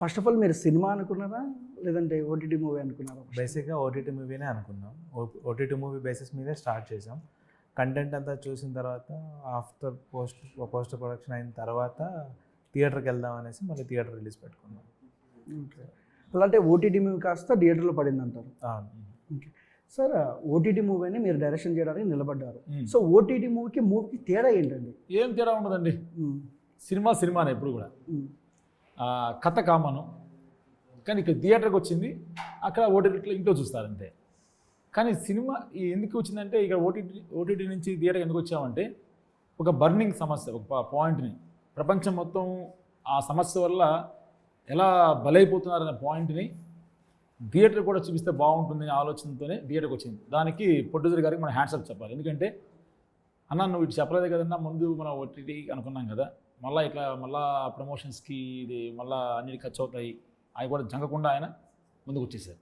First of all మీరు cinema అనుకున్నారా? లేదంటే ఓటీటీ మూవీ అనుకున్నారా? బేసిక్గా ఓటీటీ మూవీనే అనుకున్నాం. ఓటీటీ మూవీ బేసిస్ మీదే స్టార్ట్ చేసాం. కంటెంట్ అంతా చూసిన తర్వాత ఆఫ్టర్ పోస్ట్ ప్రొడక్షన్ అయిన తర్వాత థియేటర్కి వెళ్దాం అనేసి మళ్ళీ థియేటర్ రిలీజ్ పెట్టుకున్నాం. ఓకే. అలా అంటే ఓటీటీ మూవీ కాస్త థియేటర్లో పడింది అంటారు. ఓకే సార్, ఓటీటీ మూవీ అని మీరు డైరెక్షన్ చేయడానికి నిలబడ్డారు. సో ఓటీటీ మూవీకి తేడా ఏంటండి? ఏం తేడా ఉండదండి. సినిమానే ఎప్పుడు కూడా కథ కామను, కానీ ఇక్కడ థియేటర్కి వచ్చింది, అక్కడ ఓటీటీలో ఇంట్లో చూస్తారంతే. కానీ సినిమా ఎందుకు వచ్చిందంటే ఇక్కడ ఓటీటీ నుంచి థియేటర్కి ఎందుకు వచ్చామంటే ఒక బర్నింగ్ సమస్య, ఒక పాయింట్ని ప్రపంచం మొత్తం ఆ సమస్య వల్ల ఎలా బలైపోతున్నారనే పాయింట్ని థియేటర్ కూడా చూపిస్తే బాగుంటుందనే ఆలోచనతోనే థియేటర్కి వచ్చింది. దానికి ప్రొడ్యూసర్ గారికి మనం హ్యాండ్స్ అప్ చెప్పాలి. ఎందుకంటే అన్న నువ్వు ఇటు చెప్పలేదు కదన్నా, ముందు మనం ఓటీటీ అనుకున్నాం కదా, మళ్ళీ ప్రమోషన్స్కి ఇది మళ్ళీ అన్నిటికీ ఖర్చు అవుతాయి, అవి కూడా జంగకుండా ఆయన ముందుకు వచ్చేసారు.